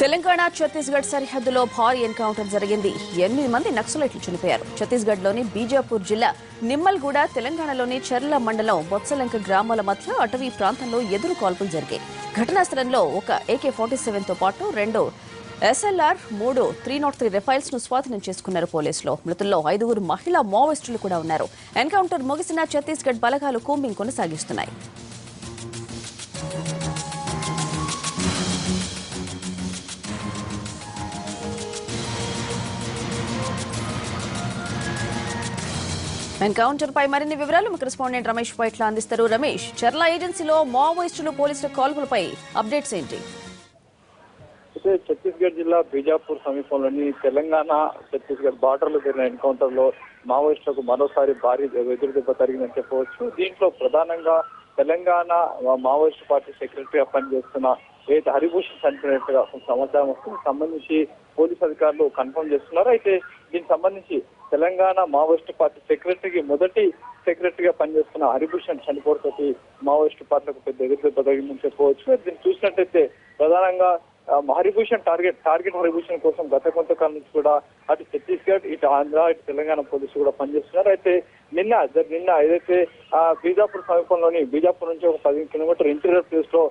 తెలంగాణ ఛత్తీస్గఢ్ సరిహద్దులో భారీ ఎన్కౌంటర్ జరిగింది. 8 మంది నక్సలైట్లు చనిపోయారు. ఛత్తీస్గఢ్లోని బీజాపూర్ జిల్లా నిమ్మల్గూడ, తెలంగాణలోని చర్ల మండలం బొత్సలంక గ్రామాల మధ్య అటవీ ప్రాంతంలో ఎదురు కాల్పులు జరిగాయి. ఘటనా స్థలంలో ఒక AK-47 తో పాటు 2 SLR, 3 303 రైఫిల్స్ ను స్వాధీనం చేసుకున్నారు పోలీసులు. మృతుల్లో 5 మహిళా మావోయిస్టులు కూడా ఉన్నారు. ఎన్కౌంటర్ ముగిసిన ఛత్తీస్గఢ్ బలగాలు కూంబింగ్ కొనసాగిస్తున్నాయి. ఎన్కౌంటర్ పై మరిన్ని వివరాలు మా కరెస్పాండెంట్ రమేష్ పైట్ల అందిస్తారు. రమేష్, చర్ల ఏజెన్సీలో మావోయిస్టులు పోలీసుల కాల్పులపై అప్డేట్స్ ఏంటి? ఛత్తీస్గఢ్ జిల్లా బీజాపూర్ సమీపంలోని తెలంగాణ ఛత్తీస్గఢ్ బార్డర్లో జరిగిన ఎన్కౌంటర్ లో మావోయిస్టులకు మరోసారి భారీ ఎదురుదెబ్బ జరిగిందని చెప్పవచ్చు. దీంట్లో ప్రధానంగా తెలంగాణ మావోయిస్టు పార్టీ సెక్రటరీగా పనిచేస్తున్న ఏదైతే హరిభూషణ్ చనిపోయినట్టుగా సమాచారం వస్తుంది. సంబంధించి పోలీసు అధికారులు కన్ఫర్మ్ చేస్తున్నారు. అయితే దీనికి సంబంధించి తెలంగాణ మావోయిస్టు పార్టీ సెక్రటరీకి మొదటి సెక్రటరీగా పనిచేస్తున్న హరిభూషణ్ చనిపోవడంతో మావోయిస్టు పార్టీలకు పెద్ద ఎదురుదెబ్బ జరిగిందని చెప్పవచ్చు. దీన్ని చూసినట్టయితే ప్రధానంగా హరిభూషణ్ టార్గెట్ హరిభూషణ్ కోసం గత కొంతకాలం నుంచి కూడా అటు ఛత్తీస్గఢ్, ఇటు ఆంధ్ర, ఇటు తెలంగాణ పోలీసులు కూడా పనిచేస్తున్నారు. అయితే నిన్న ఏదైతే బీజాపూర్ సమీపంలోని బీజాపూర్ నుంచి ఒక 10 కిలోమీటర్ ఇంటీరియర్ ప్లేస్ లో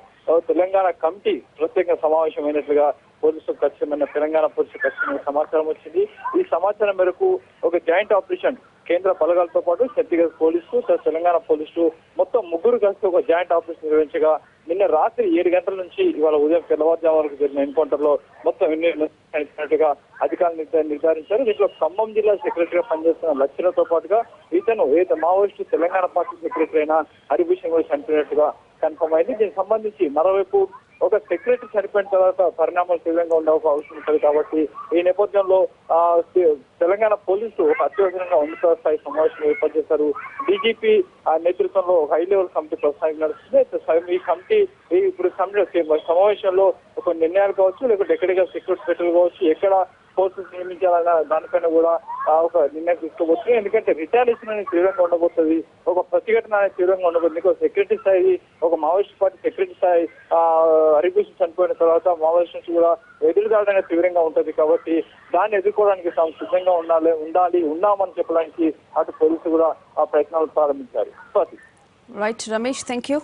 తెలంగాణ కమిటీ ప్రత్యేక సమావేశమైనట్లుగా పోలీసులకు ఖచ్చితమైన తెలంగాణ పోలీసులకు ఖచ్చితమైన సమాచారం వచ్చింది. ఈ సమాచారం మేరకు ఒక జాయింట్ ఆపరేషన్ కేంద్ర బలగాలతో పాటు ఛత్తీస్గఢ్ పోలీసులు, తెలంగాణ పోలీసులు మొత్తం 3 కలిసి ఒక జాయింట్ ఆపరేషన్ నిర్వహించగా నిన్న రాత్రి 7 గంటల నుంచి ఇవాళ ఉదయం తెల్లవారుజాము వరకు జరిగిన ఎన్కౌంటర్ లో మొత్తం 8 చనిపోయినట్టుగా అధికారులు నిర్ధారించారు. దీంట్లో ఖమ్మం జిల్లా సెక్రటరీగా పనిచేస్తున్న లక్షలతో పాటుగా ఇతను ఏదైతే మావోయిస్టు తెలంగాణ పార్టీ సెక్రటరీ అయిన హరిభూషణ్ కూడా చనిపోయినట్టుగా కన్ఫర్మ్ అయింది. దీనికి సంబంధించి మరోవైపు ఒక సెక్రటరీ చనిపోయిన తర్వాత పరిణామాలు తీవ్రంగా ఉండే ఒక అవసరం ఉంటుంది. కాబట్టి ఈ నేపథ్యంలో తెలంగాణ పోలీసులు ఒక అత్యవసరంగా ఉన్నత స్థాయి సమావేశం ఏర్పాటు చేశారు. డీజీపీ నేతృత్వంలో హై లెవెల్ కమిటీ ప్రస్తుతానికి నడుస్తుంది. ఈ కమిటీ ఇప్పుడు సమావేశంలో ఒక నిర్ణయాలు కావచ్చు, లేకపోతే ఎక్కడిగా సెక్యూరిటీ పెట్టలు కావచ్చు, ఎక్కడ ఫోర్సెస్ నియమించాలన్న దానిపైన కూడా ఒక నిర్ణయం తీసుకోవచ్చు. ఎందుకంటే రిటాలియేషన్ అనేది తీవ్రంగా ఉండబోతుంది, ఒక ప్రతిఘటన అనేది తీవ్రంగా ఉండబోతుంది. ఒక సెక్రటరీ స్థాయి, ఒక మావోయిస్ట్ పార్టీ సెక్రటరీ స్థాయి హరిభూషణ్ చనిపోయిన తర్వాత మావోయిస్ట్ నుంచి కూడా ఎదురుదాడి అనేది తీవ్రంగా ఉంటుంది. కాబట్టి దాన్ని ఎదుర్కోవడానికి తాము సిద్ధంగా ఉన్నామని చెప్పడానికి అటు పోలీసులు కూడా ఆ ప్రయత్నాలు ప్రారంభించారు. Right Ramesh, thank you.